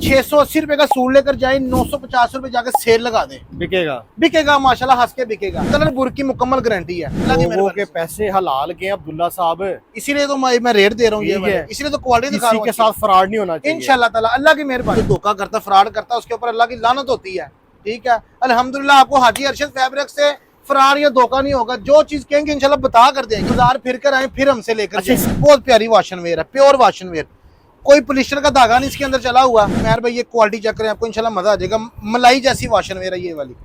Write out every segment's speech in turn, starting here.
680 रुपए का सूट लेकर जाए, 950 रुपए जाकर सेल लगा दे, बिकेगा माशाल्लाह, हंस के बिकेगा। कलर बुर की मुकम्मल गारंटी है। लोगों के पैसे हलाल के अब्दुल्ला साहब, इसीलिए तो मैं रेट दे रहा हूँ, ये इसीलिए तो क्वालिटी दिखा रहा हूँ। के साथ फ्रॉड नहीं होना चाहिए इंशाल्लाह ताला। अल्लाह की मेहरबानी। धोखा करता, फ्रॉड करता, उसके ऊपर अल्लाह की लानत होती है। ठीक है, अल्हम्दुलिल्लाह आपको हाजी अरशद फैब्रिक से फ्रॉड या धोखा नहीं होगा। जो चीज कहेंगे इंशाल्लाह बता कर देंगे। बाजार फिर कर आए, फिर हमसे लेकर जाएं। बहुत प्यारी वाशन वेयर है, प्योर वाशन वेयर, कोई पॉलिस्टर का धागा नहीं इसके अंदर चला हुआ। मेहर भाई ये क्वालिटी चेक करें, आपको इंशाल्लाह मजा आ जाएगा। मलाई जैसी वाशन वेयर है ये वाली।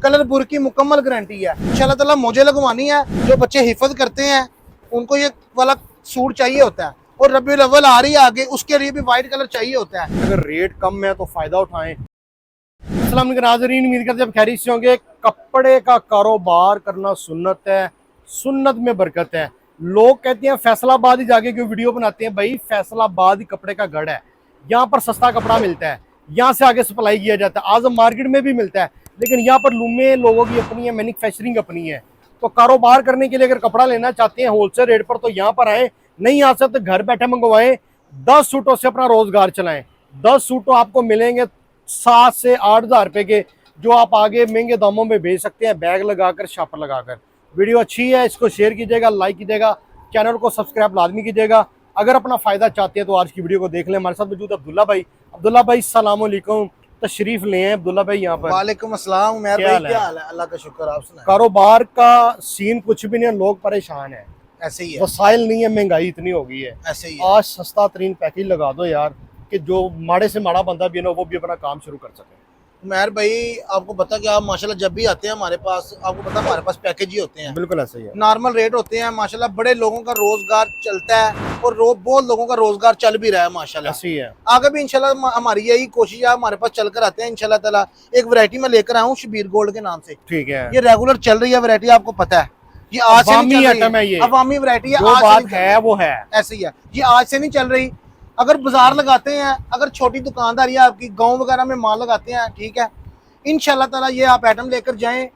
कलर बुर की मुकम्मल गारंटी है। इंशाल्लाह ताला मुझे लगवानी है। जो बच्चे हिफज करते हैं उनको ये वाला सूट चाहिए होता है, और रबीउल अव्वल आ रही है आगे, उसके लिए भी व्हाइट कलर चाहिए होता है। अगर रेट कम है तो फायदा उठाएं। अस्सलाम वालेकुम नाज़रीन, उम्मीद करते हैं खैरियत से होंगे। कपड़े का कारोबार करना सुन्नत है, सुन्नत में बरकत है। लोग कहते हैं फैसलाबाद ही जाके क्यों वीडियो बनाते हैं। भाई फैसलाबाद ही कपड़े का गढ़ है, यहाँ पर सस्ता कपड़ा मिलता है, यहाँ से आगे सप्लाई किया जाता है। आजम मार्केट में भी मिलता है, लेकिन यहाँ पर लूमें लोगों की अपनी है, मैन्युफैक्चरिंग अपनी है। तो कारोबार करने के लिए अगर कपड़ा लेना चाहते हैं होलसेल रेट पर, तो यहाँ पर आए। नहीं आ सकते घर बैठे मंगवाएं, 10 सूटों से अपना रोजगार चलाएं। 10 सूटों आपको मिलेंगे 7 से 8 हज़ार रुपए के, जो आप आगे महंगे दामों में बेच सकते हैं, बैग लगाकर, शापर लगाकर। वीडियो अच्छी है, इसको शेयर कीजिएगा, लाइक कीजिएगा, चैनल को सब्सक्राइब लाजमी कीजिएगा। अगर अपना फायदा चाहते हैं तो आज की वीडियो को देख लें। हमारे साथ मौजूद अब्दुल्ला भाई। अब्दुल्ला भाई अस्सलाम वालेकुम, तशरीफ ले हैं अब्दुल्ला भाई यहाँ पर। वालेकुम अस्सलाम। उमर भाई क्या हाल है? अल्लाह का शुक्र, आप सुनाएं। कारोबार का सीन कुछ भी नहीं है, लोग परेशान है, ऐसे ही है, वसाइल नहीं है, महंगाई इतनी हो गई है। ऐसे ही है। आज सस्ता तरीन पैकेज लगा दो यार, कि जो माड़े से माड़ा बंदा भी है ना, वो भी अपना काम शुरू कर सके। उमर भाई आपको पता कि आप माशाल्लाह जब भी आते हैं हमारे पास, आपको पता हमारे पास पैकेज ही होते हैं। बिल्कुल ऐसा ही है, नॉर्मल रेट होते हैं माशाल्लाह। बड़े लोगों का रोजगार चलता है, और बहुत लोगों का रोजगार चल भी रहा है माशाल्लाह। ऐसे ही है। आगे भी इंशाल्लाह हमारी यही कोशिश है, हमारे पास चल कर आते हैं इंशाल्लाह ताला। एक वैरायटी में लेकर आया हूँ शबीर गोल्ड के नाम से। ठीक है, ये रेगुलर चल रही है वैरायटी, आपको पता है। ये आज से नहीं चल रही है, ये अवामी वैरायटी है, जो आज बात है वो है, ऐसे ही है। ये आज से नहीं चल रही। अगर बाजार लगाते हैं, अगर छोटी दुकानदारी है आपकी, गांव वगैरह में माल लगाते हैं, ठीक है, इंशाल्लाह ताला ये आप आइटम लेकर जाएं,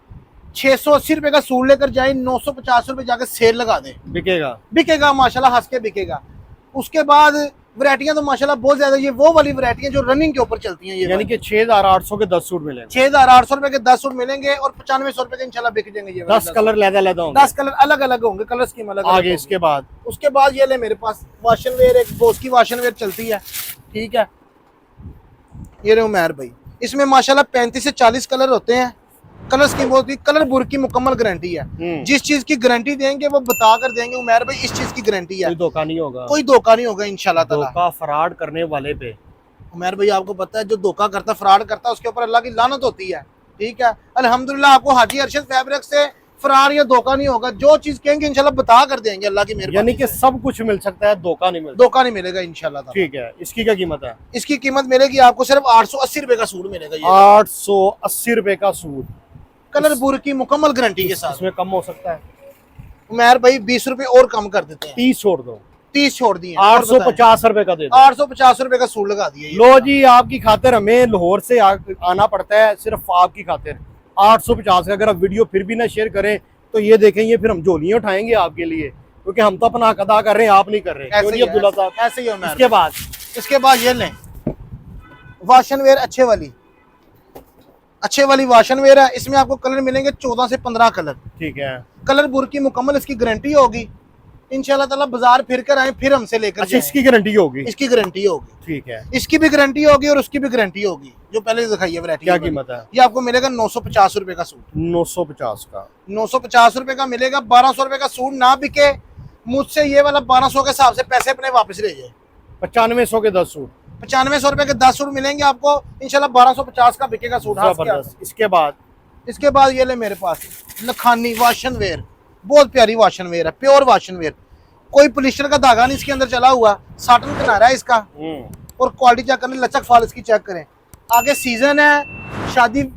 680 रुपए का सूट लेकर जाएं, 950 रुपए जाकर सेल लगा दें, बिकेगा माशाल्लाह, हंस के बिकेगा। उसके बाद वैरायटियां तो माशाल्लाह बहुत ज्यादा। ये वो वाली वैरायटियां जो रनिंग के ऊपर चलती हैं, ये यानी कि 6,800 के 10 सूट मिलेंगे। 6,800 रुपए के 10 सूट मिलेंगे, और 9500 रुपए के इंशाल्लाह बिक जाएंगे। ये 10 कलर लहदा होंगे, 10 कलर अलग अलग होंगे, कलर स्कीम अलग आगे। इसके बाद उसके बाद ये ले मेरे पास वाशन वेयर, एक बोस की वाशन वेयर चलती है, ठीक है। ये रहे उमर भाई, इसमें माशाल्लाह 35 से 40 कलर होते हैं। कलर स्कीम होती है, कलर बुर की मुकम्मल गारंटी है। जिस चीज की गारंटी देंगे वो बता कर देंगे उमर भाई, इस चीज की गारंटी है, कोई धोखा नहीं होगा, कोई धोखा नहीं होगा इंशाल्लाह ताला। धोखा फ्रॉड करने वाले पे उमर भाई आपको पता है, जो धोखा करता, फ्रॉड करता, उसके ऊपर अल्लाह की लानत होती है। ठीक है, अल्हम्दुलिल्लाह आपको हाजी अरशद फैब्रिक से फ्रॉड या धोखा नहीं होगा। जो चीज कहेंगे इंशाल्लाह बता कर देंगे अल्लाह की मेहरबानी। यानी कि सब कुछ मिल सकता है, धोखा नहीं मिलता, धोखा नहीं मिलेगा इंशाल्लाह ताला। ठीक है। इसकी क्या कीमत है? इसकी कीमत मिलेगी आपको सिर्फ 880 रुपए का सूट मिलेगा। ये 880 रुपए का सूट, कलर बुर की मुकम्मल गारंटी के साथ। इसमें कम हो सकता है? उमर भाई 20 रुपए और कम कर देते हैं, 30 छोड़ दो, 30 छोड़ दिए, 850 रुपए का दे दो। 850 रुपए का सूट लगा दिए। लो जी, आपकी खातिर हमें लाहौर से आना पड़ता है, सिर्फ आपकी खातिर 850 का। अगर आप वीडियो फिर भी ना शेयर करें तो ये देखेंगे, फिर हम झोलियां उठाएंगे आपके लिए, क्योंकि हम तो अपना हक अदा कर रहे हैं, आप नहीं कर रहे। अब्दुल्ला साहब ऐसे ही है। इसके बाद ये लें वाशन वेयर, अच्छे वाली वाशन वेयर है। इसमें आपको कलर मिलेंगे 14 से 15 कलर, ठीक है। कलर बुर की मुकम्मल इसकी गारंटी होगी इंशाल्लाह ताला। बाजार फिर कर आए, फिर हमसे लेकर जाएं। इसकी गारंटी होगी? इसकी गारंटी होगी, ठीक है। इसकी भी गारंटी होगी और उसकी भी गारंटी होगी। जो पहले दिखाई है वैरायटी, क्या कीमत है? ये आपको मिलेगा 950 रुपए का सूट। 950 का, 950 रुपए का मिलेगा। 1200 रुपए का सूट ना बिके, मुझसे ये वाला 1200 के हिसाब से पैसे अपने वापस ले जाए। 9500 के 10 सूट, 9500 रुपए के 10 सूट मिलेंगे आपको इंशाल्लाह। 1250 का बिकेगा सूट। इसके बाद ये ले मेरे पास लखानी वाशन वेयर, बहुत प्यारी वाशन वेयर है, प्योर वाशन वेयर, कोई पॉलिस्टर का धागा नहीं इसके अंदर चला हुआ, साटन किनारा है इसका। और क्वालिटी चेक करें, लचक फाल इसकी चेक करें। आगे सीजन है,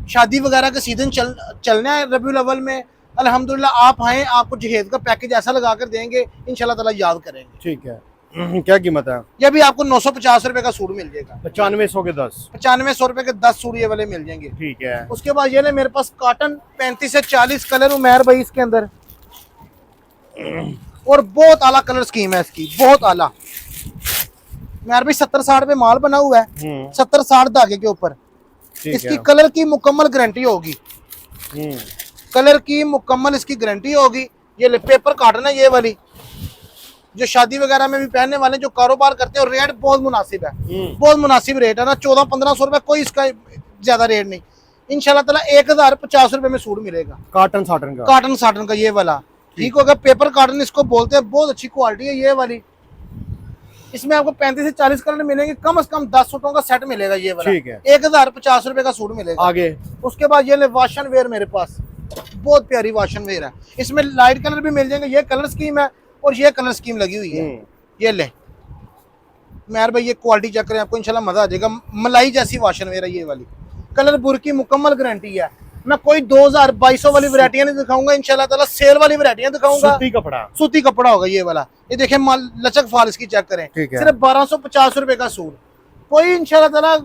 शादी वगैरह का सीजन चलना है रबीउल अव्वल में। अल्हम्दुलिल्लाह आप आए, आपको जहेज का पैकेज ऐसा लगा कर देंगे इंशाल्लाह ताला, याद करेंगे। ठीक है। क्या कीमत है? ये भी आपको 950 रुपए का सूट मिल जाएगा। 9500 के 10, 9500 रुपए के 10 सूट ये वाले मिल जाएंगे, ठीक है। उसके बाद ये ले मेरे पास कॉटन, 35 से 40 कलर उमर भाई इसके अंदर, और बहुत आला कलर स्कीम है इसकी, बहुत आला। मेरे भाई 70-60 पे माल बना हुआ है, 70-60 धागे के ऊपर। ठीक इसकी है। कलर की मुकम्मल गारंटी होगी, हम्म, कलर की मुकम्मल इसकी गारंटी होगी। ये पेपर कॉटन है, ये वाली जो शादी वगैरह में भी पहनने वाले जो कारोबार करते हैं, और रेट बहुत मुनासिब है, बहुत मुनासिब रेट है ना, 1400-1500 रुपए, कोई इसका ज्यादा रेट नहीं। इंशाल्लाह ताला 1050 रुपए में सूट मिलेगा, कॉटन साटन का। कॉटन साटन का ये वाला। ठीक होगा, पेपर कॉटन इसको बोलते हैं, बहुत अच्छी क्वालिटी है ये वाली। इसमें आपको 35 से 40 कलर मिलेंगे, कम से कम 10 सूटों का सेट मिलेगा ये वाला। ठीक है। 1050 रुपए का सूट मिलेगा। आगे उसके बाद ये ले वाशन वेयर, मेरे पास बहुत प्यारी वाशन वेयर है। इसमें लाइट कलर भी मिल जाएंगे, ये कलर स्कीम है और ये कलर स्कीम लगी हुई है। ये ले मेहर भाई, ये क्वालिटी चेक करें, आपको इंशाल्लाह मजा आ जाएगा। मलाई जैसी वाशन वेयर है ये वाली, कलर बुर की मुकम्मल गारंटी है। मैं कोई 2200 वाली वैरायटियां नहीं दिखाऊंगा, इंशाल्लाह ताला सेल वाली वैरायटियां दिखाऊंगा। सूती कपड़ा, सूती कपड़ा होगा ये वाला। ये देखें लचक फाल इसकी चेक करें, सिर्फ 1250 रुपए का सूट। कोई इंशाल्लाह ताला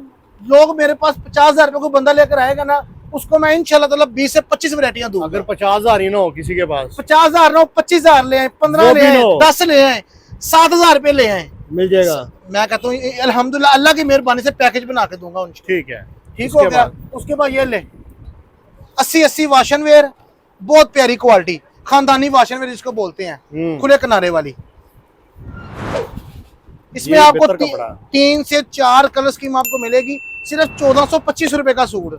लोग मेरे पास 50,000 रुपए को बंदा लेकर आएगा ना, उसको मैं इंशाल्लाह ताला 20 से 25 वैरायटियां दूंगा। अगर 50,000 ही ना हो किसी के पास, 50,000 ना हो, 25,000 ले आए, 15 ले आए, 10 ले आए, 7,000 रुपए ले आए, मिल जाएगा। मैं कहता हूँ अल्हम्दुलिल्लाह अल्लाह की मेहरबानी से पैकेज बना के दूंगा उनको। ठीक है। ठीक हो गया। उसके बाद ये ले 80-80 वाशन वेयर, बहुत प्यारी क्वालिटी, खानदानी वाशन वेयर जिसको बोलते हैं, खुले किनारे वाली। इसमें आपको 3 से 4 कलर स्कीम आपको मिलेगी, सिर्फ 1425 रुपए का सूट।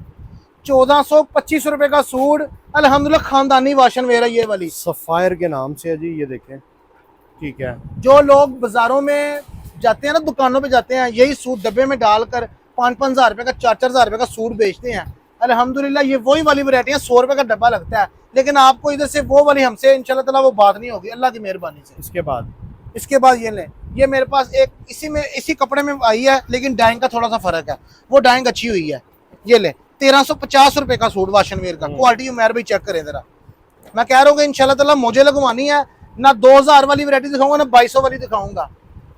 1425 रुपए का सूट, अल्हम्दुलिल्लाह खानदानी वाशन वेयर है ये वाली, सफायर के नाम से है जी, ये देखें। ठीक है। जो लोग बाजारों में जाते हैं ना, दुकानों पे जाते हैं, यही सूट डब्बे में डालकर 5-5 हजार रुपए का, 4-4 हजार रुपए का सूट बेचते हैं। अल्हम्दुलिल्लाह ये वही वाली वैरायटी है, 100 रुपए का डब्बा लगता है, लेकिन आपको इधर से वो वाली हमसे इंशाल्लाह ताला वो बात नहीं होगी, अल्लाह की मेहरबानी से। इसके बाद ये लें, ये मेरे पास एक इसी कपड़े में आई है, लेकिन डाइंग का थोड़ा सा फर्क है, वो डाइंग अच्छी हुई है। ये ले 1350 रुपए का सूट वाशन वेयर का, क्वालिटी मेरे भी चेक करें जरा। मैं कह रहा हूँ इंशाल्लाह ताला मुझे लगवानी है ना, 2000 वाली वैरायटी दिखाऊंगा ना 2200 वाली दिखाऊंगा।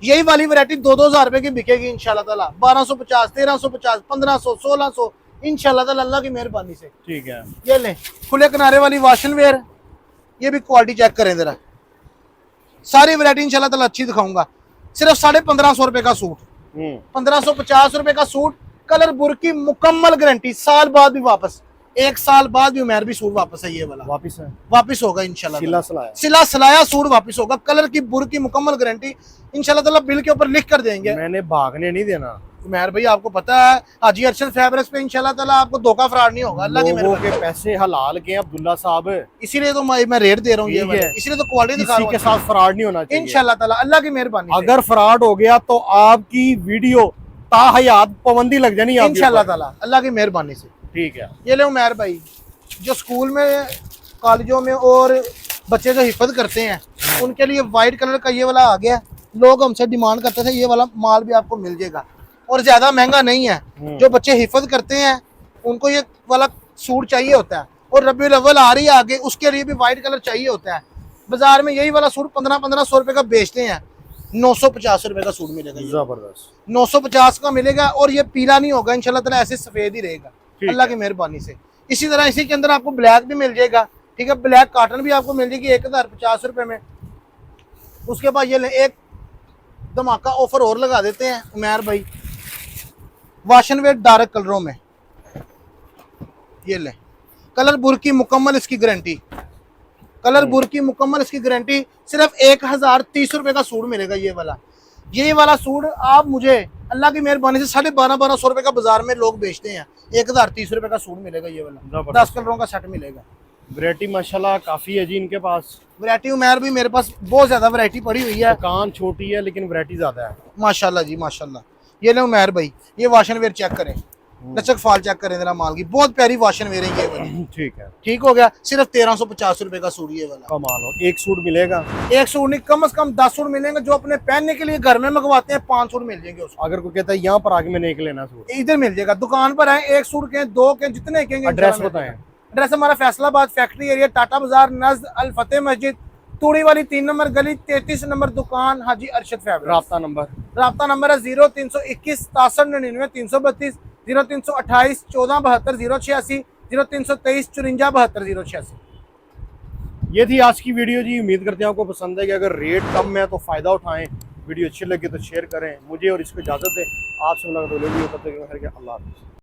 यही वाली वैरायटी 2-2 हजार रुपए की बिकेगी इंशाल्लाह ताला, 1250, 1350, 1500, 1600 इंशाल्लाह ताला अल्लाह की मेहरबानी से। ठीक है। ये ले खुले किनारे वाली वाशन वेयर, ये भी क्वालिटी चेक करें जरा, सारी वैरायटी इंशाल्लाह ताला अच्छी दिखाऊंगा। सिर्फ 1550 रुपए का सूट, 1550 रुपए का सूट, कलर बुर की मुकम्मल गारंटी, साल बाद भी वापस, 1 साल बाद भी मेहर भी सूट वापस है, ये वाला वापस होगा इंशाल्लाह, सिला सलाया सूट वापस होगा, कलर की बुर की मुकम्मल गारंटी इंशाल्लाह ताला बिल के ऊपर लिख कर देंगे। मैंने भागने नहीं देना मेहर भाई, आपको पता है हाजी अरशद फैब्रिक्स पे इंशाल्लाह ताला आपको धोखा फ्रॉड नहीं होगा, अल्लाह की मेहरबानी। के पैसे हलाल के अब्दुल्ला साहब, इसीलिए तो मैं रेट दे रहा हूँ, ये इसीलिए तो क्वालिटी दिखा रहा हूँ, के साथ फ्रॉड नहीं होना चाहिए इंशाल्लाह ताला, अल्लाह की मेहरबानी। अगर फ्रॉड हो गया तो आपकी वीडियो ताहयात पाबंदी लग जानी है इंशाल्लाह ताला, अल्लाह की मेहरबानी से। ठीक है। ये लो मेहर भाई, जो स्कूल में कॉलेजों में और बच्चे जो हिफाजत करते हैं, उनके लिए वाइट कलर का ये वाला आ गया। लोग हमसे डिमांड करते थे, ये वाला माल भी आपको मिल जाएगा और ज्यादा महंगा नहीं है। जो बच्चे हिफाजत करते हैं उनको ये वाला सूट चाहिए होता है, और रबीउल अव्वल आ रही है आगे, उसके लिए भी वाइट कलर चाहिए होता है। बाजार में यही वाला सूट 1500 रुपए का बेचते हैं, 950 रुपए का सूट मिलेगा, जबरदस्त 950 का मिलेगा। और ये पीला नहीं होगा इंशाल्लाह ताला, ऐसे सफेद ही रहेगा अल्लाह की मेहरबानी से। इसी तरह इसी के अंदर आपको ब्लैक भी मिल जाएगा, ठीक है, ब्लैक कॉटन भी आपको मिल जाएगी 1050 रुपए में। उसके बाद ये एक धमाका ऑफर और लगा देते हैं उमैर भाई, वाशन वेयर डार्क कलरों में, ये ले कलर बुर की मुकम्मल इसकी गारंटी, कलर बुर की मुकम्मल इसकी गारंटी, सिर्फ 1030 रुपए का सूट मिलेगा ये वाला। ये वाला सूट आप मुझे अल्लाह की मेहरबानी से 1250 रुपए का बाजार में लोग बेचते हैं, 1030 रुपए का सूट मिलेगा ये वाला, 10 कलरों का सेट मिलेगा। वैरायटी माशाल्लाह काफी है जी इनके पास, वैरायटी उमैर भी मेरे पास बहुत ज्यादा वैरायटी पड़ी हुई है, दुकान छोटी है लेकिन वैरायटी ज्यादा है माशाल्लाह जी माशाल्लाह। ये ले उमैर भाई, ये वाशन वेयर चेक करें, लचक फाल चेक करें जरा माल की, बहुत प्यारी वाशन वेयर है ये वाली। ठीक है, ठीक हो गया, सिर्फ 1350 रुपए का सूट ये वाला। कमाल हो, एक सूट मिलेगा, एक सूट नहीं, कम से कम 10 सूट मिलेंगे। जो अपने पहनने के लिए घर में मंगवाते हैं 5 सूट मिल जाएंगे उसको। अगर कोई कहता है यहाँ पर आके मैंने एक लेना सूट, इधर मिल जाएगा, दुकान पर आए, एक सूट के 2 के जितने कहेंगे। एड्रेस बताएं। एड्रेस हमारा फैसलाबाद फैक्ट्री एरिया, टाटा बाजार, नज़द अल फतेह मस्जिद, तूड़ी वाली 3 नंबर गली, 33 नंबर दुकान, हाजी अरशद फैब्रिक्स। राब्ता नंबर है 0321 6399 332, 0328 1472 086, 0323 54 086। ये थी आज की वीडियो जी। उम्मीद करते हैं आपको पसंद है कि अगर रेट कम है तो फ़ायदा उठाएं, वीडियो अच्छी लगी तो शेयर करें, मुझे और इसको इजाज़त दें। आपसे मुलाकात होगी, तब तक के लिए अल्लाह हाफ़िज़।